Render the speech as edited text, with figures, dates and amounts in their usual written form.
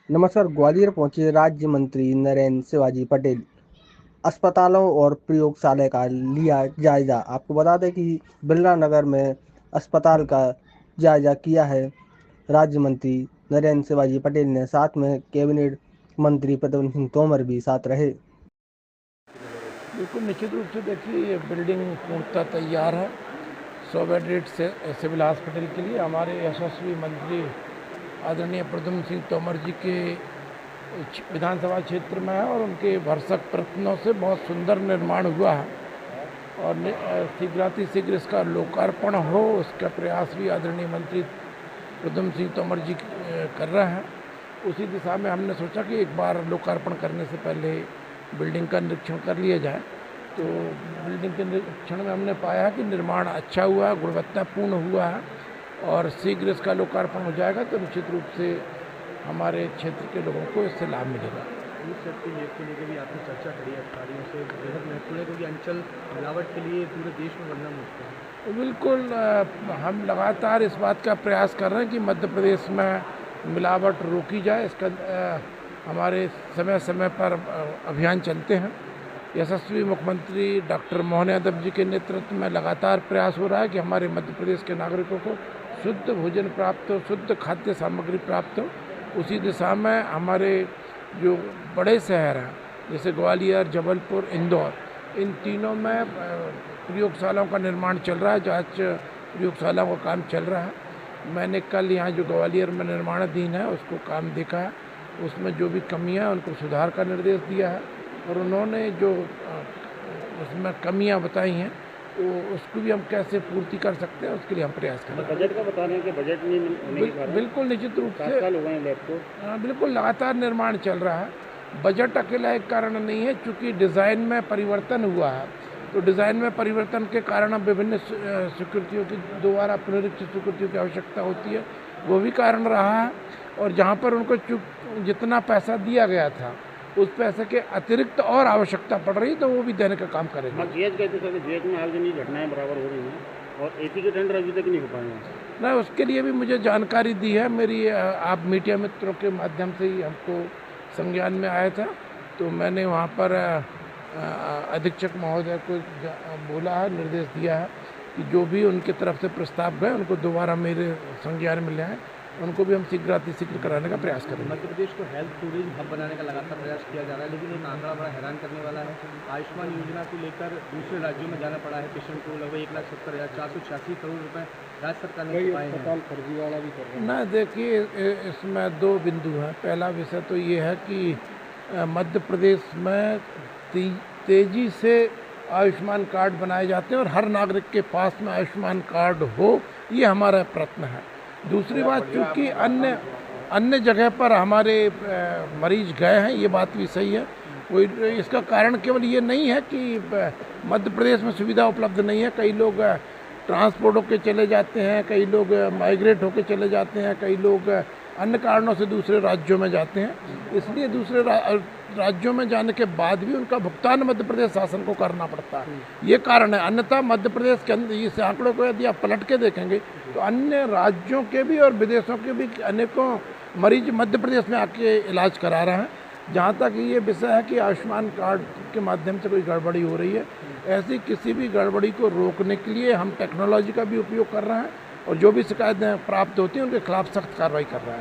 नमस्कार। ग्वालियर पहुंचे राज्य मंत्री नरेंद्र शिवाजी पटेल। अस्पतालों और प्रयोगशाला का लिया जायजा। आपको बता दें कि बिरला नगर में अस्पताल का जायजा किया है राज्य मंत्री नरेंद्र शिवाजी पटेल ने। साथ में कैबिनेट मंत्री प्रद्युम्न सिंह तोमर भी साथ रहे। बिल्कुल निश्चित रूप से देखिए, ये बिल्डिंग पूर्णतः तैयार है 100 बेडेड से सिविल हॉस्पिटल के लिए। हमारे यशस्वी मंत्री आदरणीय प्रद्युम्न सिंह तोमर जी के विधानसभा क्षेत्र में है और उनके भरसक प्रयत्नों से बहुत सुंदर निर्माण हुआ है और शीघ्रातिशीघ्र इसका लोकार्पण हो, उसका प्रयास भी आदरणीय मंत्री प्रद्युम्न सिंह तोमर जी कर रहे हैं। उसी दिशा में हमने सोचा कि एक बार लोकार्पण करने से पहले बिल्डिंग का निरीक्षण कर लिया जाए। तो बिल्डिंग के निरीक्षण में हमने पाया कि निर्माण अच्छा हुआ है, गुणवत्तापूर्ण हुआ है और शीघ्र इसका लोकार्पण हो जाएगा तो निश्चित रूप से हमारे क्षेत्र के लोगों को इससे लाभ मिलेगा। यूथ सेट के नियोग को लेकर भी आपने चर्चा करी है अधिकारियों से, बेहद महत्वपूर्ण है क्योंकि अंचल मिलावट के लिए पूरे देश में बनना मुश्किल है। तो बिल्कुल हम लगातार इस बात का प्रयास कर रहे हैं कि मध्य प्रदेश में मिलावट रोकी जाए। इसका हमारे समय समय पर अभियान चलते हैं। यशस्वी मुख्यमंत्री डॉक्टर मोहन यादव जी के नेतृत्व में लगातार प्रयास हो रहा है कि हमारे मध्य प्रदेश के नागरिकों को शुद्ध भोजन प्राप्त हो, शुद्ध खाद्य सामग्री प्राप्त हो। उसी दिशा में हमारे जो बड़े शहर हैं जैसे ग्वालियर, जबलपुर, इंदौर, इन तीनों में प्रयोगशालाओं का निर्माण चल रहा है, जांच प्रयोगशालाओं का काम चल रहा है। मैंने कल यहाँ जो ग्वालियर में निर्माणाधीन है उसको काम देखा है, उसमें जो भी कमियां हैं उनको सुधार का निर्देश दिया है और उन्होंने जो उसमें कमियां बताई हैं तो उसको भी हम कैसे पूर्ति कर सकते हैं उसके लिए हम प्रयास कर रहे हैं। बजट का बता रहे हैं कि बजट नहीं होने के कारण बिल्कुल निश्चित रूप 7 से साल हो गए लैब को। बिल्कुल लगातार निर्माण चल रहा है। बजट अकेला एक कारण नहीं है, चूँकि डिज़ाइन में परिवर्तन हुआ है तो डिज़ाइन में परिवर्तन के कारण अब विभिन्न स्वीकृतियों की दोबारा पुनरीक्षित स्वीकृतियों की आवश्यकता होती है, वो भी कारण रहा है। और जहाँ पर उनको जितना पैसा दिया गया था उस पैसे के अतिरिक्त और आवश्यकता पड़ रही तो वो भी देने का काम करेंगे। जीएच गए थे सर, जीएच में आगजनी घटनाएं बराबर हो रही हैं और एसी के टेंडर अभी तक नहीं हो पाए हैं। नहीं, उसके लिए भी मुझे जानकारी दी है मेरी, आप मीडिया मित्रों के माध्यम से ही हमको संज्ञान में आया था तो मैंने वहाँ पर अधीक्षक महोदय को बोला है, निर्देश दिया है कि जो भी उनकी तरफ से प्रस्ताव गए उनको दोबारा मेरे संज्ञान में ले आए, उनको भी हम शीघ्र कराने का प्रयास करेंगे। मध्य प्रदेश को हेल्थ टूरिज्म हब बनाने का लगातार प्रयास किया जा रहा है, लेकिन एक आंकड़ा बड़ा हैरान करने वाला है। आयुष्मान योजना को लेकर दूसरे राज्यों में जाना पड़ा है पेशेंट को, लगभग 1,70,486 करोड़ रुपए राज्य सरकार ने चुकाए हैं। फर्जीवाड़ा भी कर रहे हैं ना। देखिए, इसमें दो बिंदु हैं। पहला विषय तो ये है कि मध्य प्रदेश में तेजी से आयुष्मान कार्ड बनाए जाते हैं और हर नागरिक के पास में आयुष्मान कार्ड हो, ये हमारा प्रयत्न है। दूसरी बात, चूँकि अन्य जगह पर हमारे मरीज गए हैं, ये बात भी सही है। कोई इसका कारण केवल ये नहीं है कि मध्य प्रदेश में सुविधा उपलब्ध नहीं है। कई लोग ट्रांसपोर्ट होकर चले जाते हैं, कई लोग माइग्रेट होकर चले जाते हैं, कई लोग अन्य कारणों से दूसरे राज्यों में जाते हैं। इसलिए दूसरे राज्यों में जाने के बाद भी उनका भुगतान मध्य प्रदेश शासन को करना पड़ता है, ये कारण है। अन्यथा मध्य प्रदेश के अंदर इस आंकड़ों को यदि आप पलट के देखेंगे तो अन्य राज्यों के भी और विदेशों के भी अनेकों मरीज मध्य प्रदेश में आके इलाज करा रहे हैं। जहाँ तक ये विषय है कि आयुष्मान कार्ड के माध्यम से कोई गड़बड़ी हो रही है, ऐसी किसी भी गड़बड़ी को रोकने के लिए हम टेक्नोलॉजी का भी उपयोग कर रहे हैं और जो भी शिकायतें प्राप्त होती हैं उनके खिलाफ सख्त कार्रवाई कर रहे हैं।